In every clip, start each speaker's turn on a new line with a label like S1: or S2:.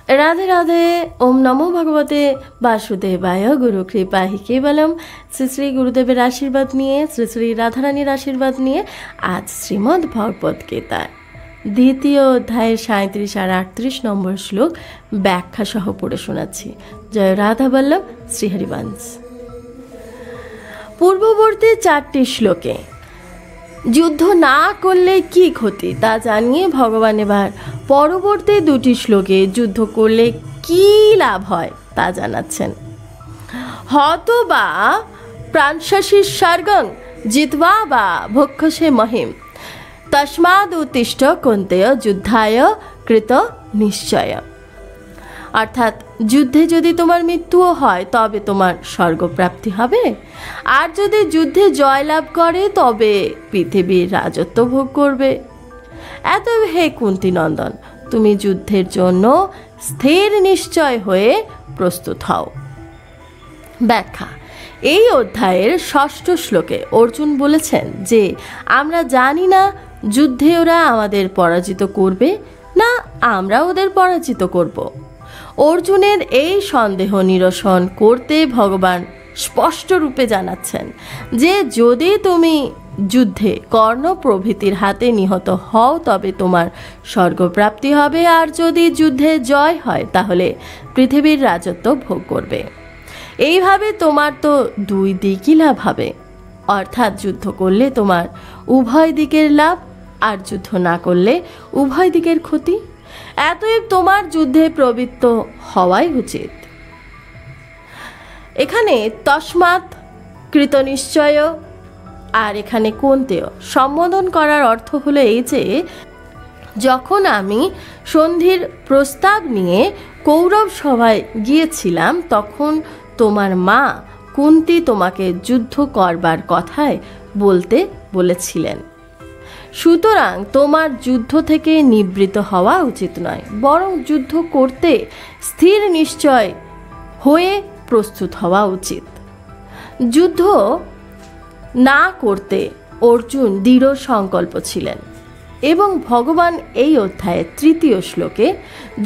S1: राधे राधे। ओम नमो भगवते वासुदेवाय। गुरु कृपा हि केवलम। শ্রী শ্রী গুরুদেবের আশীর্বাদ নিয়ে, শ্রী শ্রী রাধারানীর আশীর্বাদ নিয়ে আজ শ্রীমদ্ ভগবদ গীতার দ্বিতীয় অধ্যায়ের 37 আর 38 নম্বর শ্লোক ব্যাখ্যা সহ পড়ে শোনাচ্ছি। জয় রাধা বল্লভ শ্রীহরিবংশ। পূর্ববর্তী 4টি শ্লোকে যুদ্ধ না করলে কি ক্ষতি তা জানিয়ে ভগবান এবার পরবর্তী 2টি শ্লোকে যুদ্ধ করলে কি লাভ হয় তা জানাচ্ছেন। হত বা প্রাণশাসী স্বর্গং জিতবা বা ভক্ষসে মহিম তস্মাদ উত্তিষ্ঠ কুন্তেয় যুদ্ধায় কৃত নিশ্চয়। অর্থাৎ যুদ্ধে যদি তোমার মৃত্যুও হয় তবে তোমার স্বর্গপ্রাপ্তি হবে, আর যদি যুদ্ধে জয়লাভ করে তবে পৃথিবীর রাজত্ব ভোগ করবে। এত হে কুন্তী নন্দন, তুমি যুদ্ধের জন্য স্থির নিশ্চয় হয়ে প্রস্তুত হও। ব্যাখ্যা। এই অধ্যায়ের 6ষ্ঠ শ্লোকে অর্জুন বলেছেন যে আমরা জানি না যুদ্ধে ওরা আমাদের পরাজিত করবে না আমরা ওদের পরাজিত করব। অর্জুনের এই সন্দেহ নিরসন করতে ভগবান স্পষ্ট রূপে জানাচ্ছেন যে যদি তুমি যুদ্ধে কর্ণ প্রভৃতির হাতে নিহত হও তবে তোমার স্বর্গপ্রাপ্তি হবে, আর যদি যুদ্ধে জয় হয় তাহলে পৃথিবীর রাজত্ব ভোগ করবে। এইভাবে তোমার তো 2 দিকই লাভ হবে, অর্থাৎ যুদ্ধ করলে তোমার উভয় দিকের লাভ, আর যুদ্ধ না করলে উভয় দিকের ক্ষতি। এতএব তোমার যুদ্ধে প্রবৃত্ত হওয়াই উচিত। এখানে তস্মাৎ কৃত নিশ্চয় আর এখানে কুন্তেয় সম্বোধন করার অর্থ হলো এই যে যখন আমি সন্ধির প্রস্তাব নিয়ে কৌরব সভায় গিয়েছিলাম তখন তোমার মা কুন্তী তোমাকে যুদ্ধ করবার কথায় বলতে বলেছিলেন। সুতরাং তোমার যুদ্ধ থেকে নিবৃত্ত হওয়া উচিত নয়, বরং যুদ্ধ করতে স্থির নিশ্চয় হয়ে প্রস্তুত হওয়া উচিত। যুদ্ধ না করতে অর্জুন দৃঢ় সংকল্প ছিলেন এবং ভগবান এই অধ্যায়ের 3য় শ্লোকে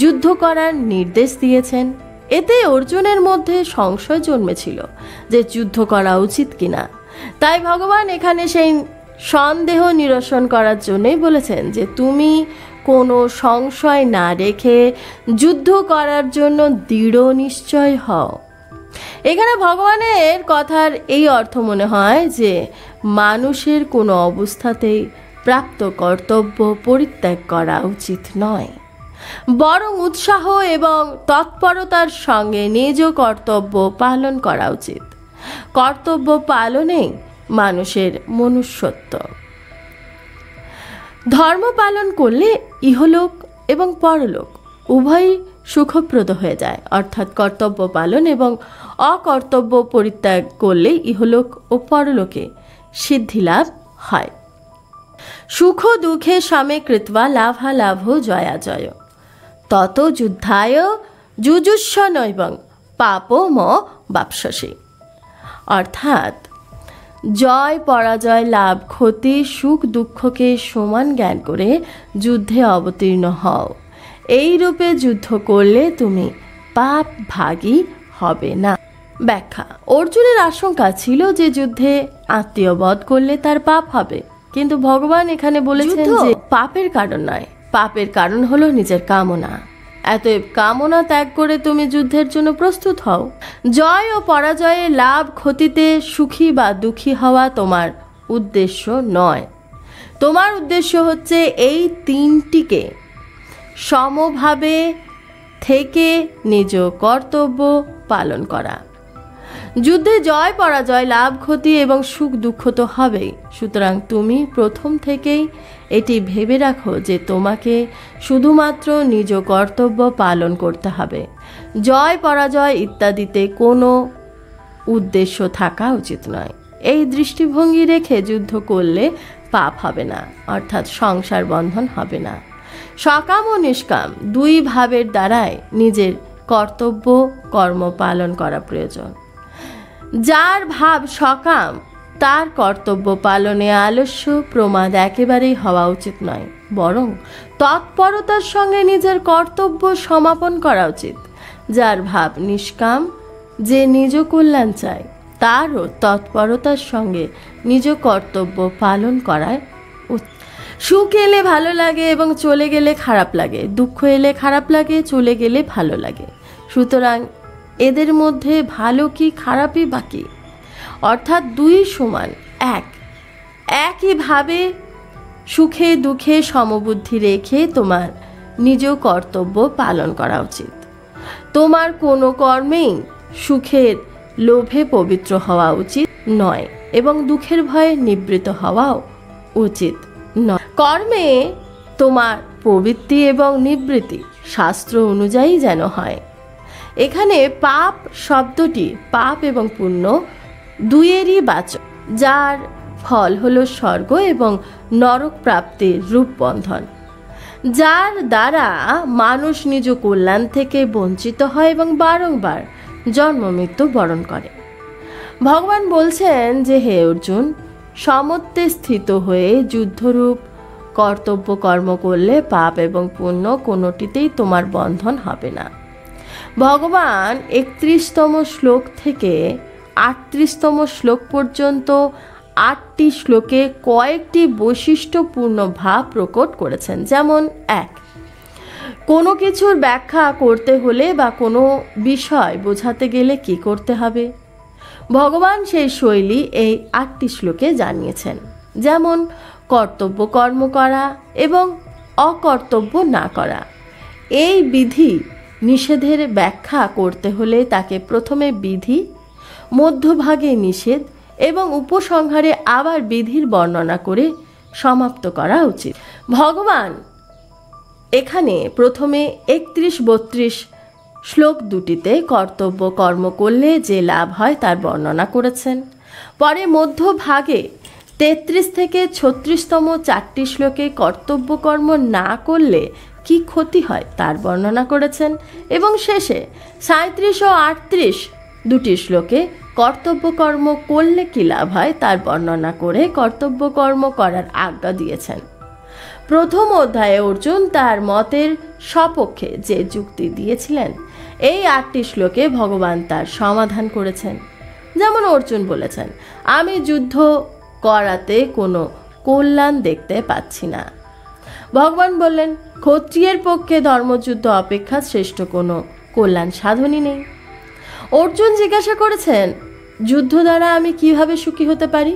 S1: যুদ্ধ করার নির্দেশ দিয়েছেন। এতে অর্জুনের মধ্যে সংশয় জন্মেছিল যে যুদ্ধ করা উচিত কিনা, তাই ভগবান এখানে সেই সন্দেহ নিরসন করার জন্যই বলেছেন যে তুমি কোনো সংশয় না রেখে যুদ্ধ করার জন্য দৃঢ় নিশ্চয় হও। এখানে ভগবানের কথার এই অর্থ মনে হয় যে মানুষের কোনো অবস্থাতেই প্রাপ্ত কর্তব্য পরিত্যাগ করা উচিত নয়, বরং উৎসাহ এবং তৎপরতার সঙ্গে নিজ কর্তব্য পালন করা উচিত। কর্তব্য পালনেই মানুষের মনুষ্যত্ব। ধর্ম পালন করলে ইহলোক এবং পরলোক উভয়ই সুখপ্রদ হয়ে যায়, অর্থাৎ কর্তব্য পালন এবং অকর্তব্য পরিত্যাগ করলে ইহলোক ও পরলোকে সিদ্ধিলাভ হয়। সুখ দুঃখে সামে কৃত্বা লাভা লাভ জয়া জয় তত যুদ্ধায় যুজুস্ব নৈবং পাপম বাপসসি। অর্থাৎ জয় পরাজয় লাভ ক্ষতি সুখ দুঃখকে সমান জ্ঞান করে যুদ্ধে অবতীর্ণ হও। এই রূপে যুদ্ধ করলে তুমি পাপ ভাগী হবে না। ব্যাখ্যা। অর্জুনের আশঙ্কা ছিল যে যুদ্ধে আত্মীয় বধ করলে তার পাপ হবে, কিন্তু ভগবান এখানে বলেছেন যে পাপের কারণ নয়, পাপের কারণ হলো নিজের কামনা। এতএব কামনা ত্যাগ করে তুমি যুদ্ধের জন্য প্রস্তুত হও। জয় ও পরাজয়ে লাভ ক্ষতিতে সুখী বা দুঃখী হওয়া তোমার উদ্দেশ্য নয়। তোমার উদ্দেশ্য হচ্ছে এই 3টিকে সমভাবে থেকে নিজ কর্তব্য পালন করা। যুদ্ধে জয় পরাজয় লাভ ক্ষতি এবং সুখ দুঃখ তো হবেই, সুতরাং তুমি প্রথম থেকেই এটি ভেবে রাখো যে তোমাকে শুধুমাত্র নিজ কর্তব্য পালন করতে হবে। জয় পরাজয় ইত্যাদিতে কোনো উদ্দেশ্য থাকা উচিত নয়। এই দৃষ্টিভঙ্গি রেখে যুদ্ধ করলে পাপ হবে না, অর্থাৎ সংসার বন্ধন হবে না। সকাম ও নিষ্কাম 2 ভাবের দ্বারাই নিজের কর্তব্য কর্ম পালন করা প্রয়োজন। যার ভাব সকাম তার কর্তব্য পালনে আলস্য প্রমাদ একেবারেই হওয়া উচিত নয়, বরং তৎপরতার সঙ্গে নিজের কর্তব্য সমাপন করা উচিত। যার ভাব নিষ্কাম, যে নিজ কল্যাণ চায়, তারও তৎপরতার সঙ্গে নিজ কর্তব্য পালন করায় উচিত। সুখ এলে ভালো লাগে এবং চলে গেলে খারাপ লাগে, দুঃখ এলে খারাপ লাগে, চলে গেলে ভালো লাগে। সুতরাং এদের মধ্যে ভালো কি খারাপই বাকি, অর্থাৎ দুই সমান এক। একইভাবে সুখে দুঃখে সমবুদ্ধি রেখে তোমার নিজ কর্তব্য পালন করা উচিত। তোমার কোনো কর্মেই সুখের লোভে পবিত্র হওয়া উচিত নয় এবং দুঃখের ভয়ে নিবৃত হওয়াও উচিত নয়। কর্মে তোমার প্রবৃত্তি এবং নিবৃত্তি শাস্ত্র অনুযায়ী যেন হয়। এখানে পাপ শব্দটি পাপ এবং পুণ্য দুইয়েরই বাচক, যার ফল হলো স্বর্গ এবং নরক প্রাপ্তির রূপ বন্ধন, যার দ্বারা মানুষ নিজ কল্যাণ থেকে বঞ্চিত হয় এবং বারংবার জন্ম মৃত্যু বরণ করে। ভগবান বলছেন যে, হে অর্জুন, সমত্বে স্থিত হয়ে যুদ্ধরূপ কর্তব্য কর্ম করলে পাপ এবং পুণ্য কোনোটিতেই তোমার বন্ধন হবে না। ভগবান 31তম শ্লোক থেকে 38তম শ্লোক পর্যন্ত 8টি শ্লোকে কয়েকটি বৈশিষ্ট্যপূর্ণ ভাব প্রকট করেছেন। যেমন এক, কোনো কিছুর ব্যাখ্যা করতে হলে বা কোনো বিষয় বোঝাতে গেলে কি করতে হবে, ভগবান সেই শৈলী এই 8টি শ্লোকে জানিয়েছেন। যেমন কর্তব্য কর্ম করা এবং অকর্তব্য না করা। এই বিধি নিষেধের ব্যাখ্যা করতে হলে তাকে প্রথমে বিধি, মধ্যভাগে নিষেধ এবং উপসংহারে আবার বিধির বর্ণনা করে সমাপ্ত করা উচিত। ভগবান এখানে প্রথমে 31-32 শ্লোক দুটিতে কর্তব্য কর্ম করলে যে লাভ হয় তার বর্ণনা করেছেন। পরে মধ্যভাগে 33 থেকে 36তম 4টি শ্লোকে কর্তব্য কর্ম না করলে কি ক্ষতি হয় তার বর্ণনা করেছেন এবং শেষে 37 ও 38 দুটি শ্লোকে কর্তব্য কর্ম করলে কি লাভ হয় তার বর্ণনা করে কর্তব্য কর্ম করার আজ্ঞা দিয়েছেন। প্রথম অধ্যায়ে অর্জুন তার মতের সপক্ষে যে যুক্তি দিয়েছিলেন, এই 8টি শ্লোকে ভগবান তার সমাধান করেছেন। যেমন অর্জুন বলেছেন, আমি যুদ্ধ করাতে কোনো কল্যাণ দেখতে পাচ্ছি না। ভগবান বললেন, ক্ষত্রিয়ের পক্ষে ধর্মযুদ্ধ অপেক্ষা শ্রেষ্ঠ কোনো কল্যাণ সাধনই নেই। অর্জুন জিজ্ঞাসা করেছেন, যুদ্ধ দ্বারা আমি কিভাবে সুখী হতে পারি?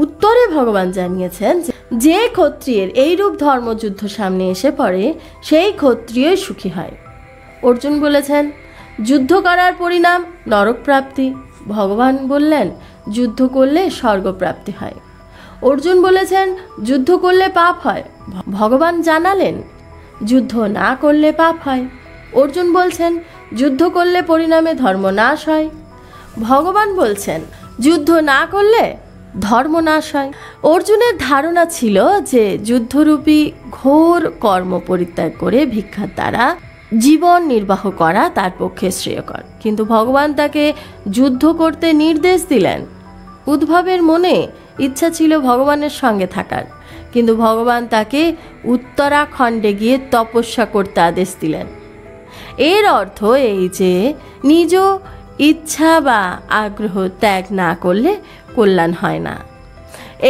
S1: উত্তরে ভগবান জানিয়েছেন, যে ক্ষত্রিয়ের এইরূপ ধর্মযুদ্ধ সামনে এসে পড়ে সেই ক্ষত্রিয়ই সুখী হয়। অর্জুন বলেছেন, যুদ্ধ করার পরিণাম নরক প্রাপ্তি। ভগবান বললেন, যুদ্ধ করলে স্বর্গপ্রাপ্তি হয়। অর্জুন বলেছেন, যুদ্ধ করলে পাপ হয়। ভগবান জানালেন, যুদ্ধ না করলে পাপ হয়। অর্জুন বলছেন, যুদ্ধ করলে পরিণামে ধর্মনাশ হয়। ভগবান বলছেন, যুদ্ধ না করলে ধর্মনাশ হয়। অর্জুনের ধারণা ছিল যে যুদ্ধরূপী ঘোর কর্ম পরিত্যাগ করে ভিক্ষার দ্বারা জীবন নির্বাহ করা তার পক্ষে শ্রেয়কর, কিন্তু ভগবান তাকে যুদ্ধ করতে নির্দেশ দিলেন। উদ্ভবের মনে ইচ্ছা ছিল ভগবানের সঙ্গে থাকার, কিন্তু ভগবান তাকে উত্তরাখণ্ডে গিয়ে তপস্যা করতে আদেশ দিলেন। এর অর্থ এই যে নিজ ইচ্ছা বা আগ্রহ ত্যাগ না করলে কল্যাণ হয় না।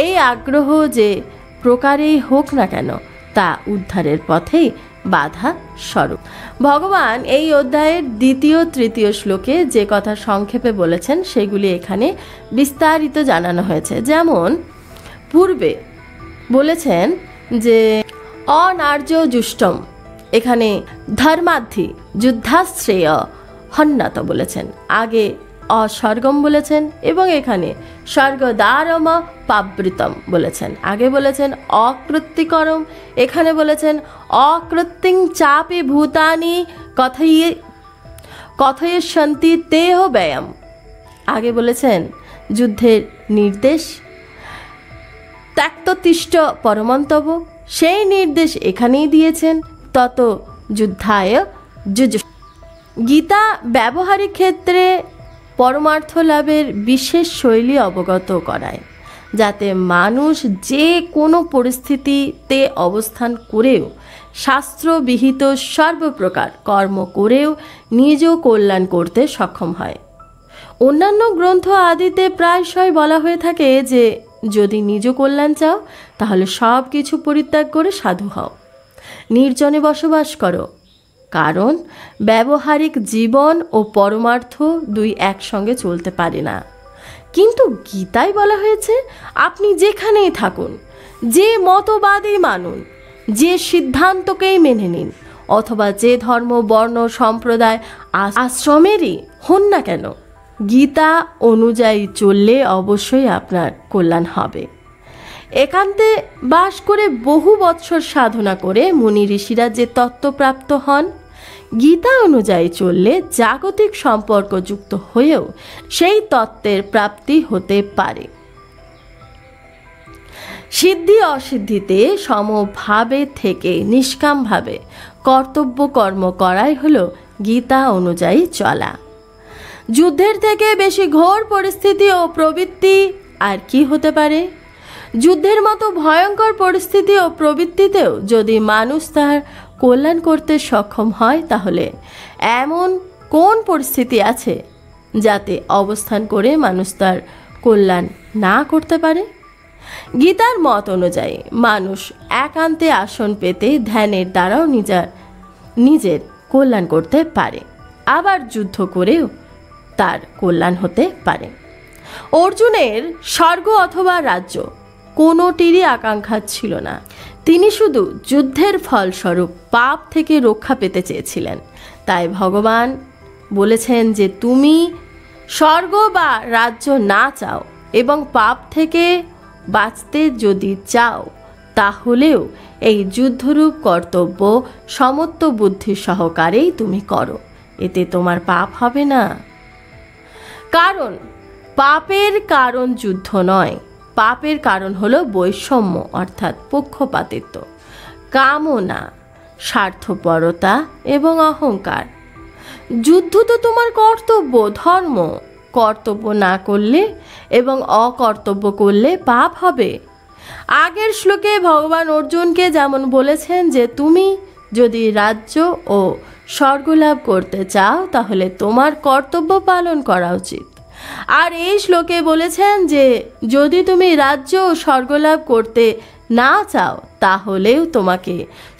S1: এই আগ্রহ যে প্রকারেই হোক না কেন তা উদ্ধারের পথেই বাধা স্বরূপ। ভগবান এই অধ্যায়ের 2য় 3য় শ্লোকে যে কথা সংক্ষেপে বলেছেন সেগুলি এখানে বিস্তারিত জানানো হয়েছে। যেমন পূর্বে বলেছেন যে অনার্য জুষ্টম, এখানে ধর্মার্থী যুদ্ধাশ্রেয় হন্নত বলেছেন, আগে অস্বর্গম বলেছেন এবং এখানে স্বর্গদ্বারম পাবৃতম বলেছেন। আগে বলেছেন অকৃত্তিকরম, এখানে বলেছেন অকৃত্তিং চাপি ভূতানি কথয়িষ্যন্তি তেহ ব্যয়ম। আগে বলেছেন যুদ্ধের নির্দেশ ত্যক্ততিষ্ঠ পরমন্তব্য, সেই নির্দেশ এখানেই দিয়েছেন তত যুদ্ধায় যুজ। গীতা ব্যবহারিক ক্ষেত্রে পরমার্থ লাভের বিশেষ শৈলী অবগত করায়, যাতে মানুষ যে কোনো পরিস্থিতিতে অবস্থান করেও শাস্ত্রবিহিত সর্বপ্রকার কর্ম করেও নিজ কল্যাণ করতে সক্ষম হয়। অন্যান্য গ্রন্থ আদিতে প্রায়শই বলা হয়ে থাকে যে যদি নিজ কল্যাণ চাও তাহলে সব কিছু পরিত্যাগ করে সাধু হও, নির্জনে বসবাস করো, কারণ ব্যবহারিক জীবন ও পরমার্থ দুই একসঙ্গে চলতে পারে না। কিন্তু গীতায় বলা হয়েছে আপনি যেখানেই থাকুন, যে মতবাদই মানুন, যে সিদ্ধান্তকেই মেনে নিন, অথবা যে ধর্ম বর্ণ সম্প্রদায় আশ্রমেরই হন না কেন, গীতা অনুযায়ী চললে অবশ্যই আপনার কল্যাণ হবে। একান্তে বাস করে বহু বৎসর সাধনা করে মুনি ঋষিরা যে তত্ত্বপ্রাপ্ত হন, গীতা অনুযায়ী চললে জাগতিক সম্পর্কযুক্ত হয়েও সেই তত্ত্বের প্রাপ্তি হতে পারে। সিদ্ধি অসিদ্ধিতে সমভাবে থেকে নিষ্কামভাবে কর্তব্য কর্ম করাই হলো গীতা অনুযায়ী চলা। যুদ্ধের থেকে বেশি ঘোর পরিস্থিতি ও প্রবৃত্তি আর কি হতে পারে? যুদ্ধের মতো ভয়ঙ্কর পরিস্থিতি ও প্রবৃত্তিতেও যদি মানুষ তার কল্যাণ করতে সক্ষম হয়, তাহলে এমন কোন পরিস্থিতি আছে যাতে অবস্থান করে মানুষ তার কল্যাণ না করতে পারে? গীতার মত অনুযায়ী মানুষ একান্তে আসন পেতে ধ্যানের দ্বারাও নিজের কল্যাণ করতে পারে, আবার যুদ্ধ করেও তার কল্যাণ হতে পারে। অর্জুনের স্বর্গ অথবা রাজ্য কোনোটিরই আকাঙ্ক্ষা ছিল না। তিনি শুধু যুদ্ধের ফলস্বরূপ পাপ থেকে রক্ষা পেতে চেয়েছিলেন। তাই ভগবান বলেছেন যে তুমি স্বর্গ বা রাজ্য না চাও এবং পাপ থেকে বাঁচতে যদি চাও, তাহলেও এই যুদ্ধরূপ কর্তব্য সমত্ব বুদ্ধি সহকারেই তুমি করো, এতে তোমার পাপ হবে না। কারণ পাপের কারণ যুদ্ধ নয়, পাপের কারণ হলো বৈষম্য অর্থাৎ পক্ষপাতিত্ব, কামনা, স্বার্থপরতা এবং অহংকার। যুদ্ধ তো তোমার কর্তব্য, ধর্ম। কর্তব্য না করলে এবং অকর্তব্য করলে পাপ হবে। আগের শ্লোকে ভগবান অর্জুনকে যেমন বলেছেন যে তুমি যদি রাজ্য ও স্বর্গ লাভ করতে চাও তাহলে তোমার কর্তব্য পালন করা উচিত। আর এই শ্লোকে বলেছেন যে যদি তুমি রাজ্য ও স্বর্গ লাভ করতে না চাও তাহলেও তোমাকে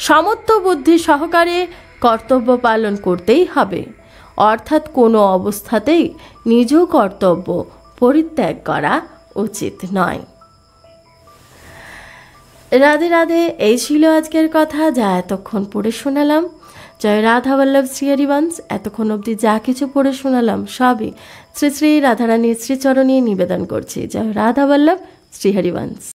S1: সমত্ব বুদ্ধি সহকারে কর্তব্য পালন করতেই হবে, অর্থাৎ কোনো অবস্থাতেই নিজ কর্তব্য পরিত্যাগ করা উচিত নয়। রাধে রাধে, এই ছিল আজকের কথা যা এতক্ষণ পড়ে শোনালাম। জয় রাধা বল্লভ শ্রীহরিবংশ। এতক্ষণ অবধি যা কিছু পড়ে শোনালাম সবই শ্রী শ্রী রাধারানীর শ্রীচরণে নিবেদন করছি। জয় রাধা বল্লভ শ্রীহরিবংশ।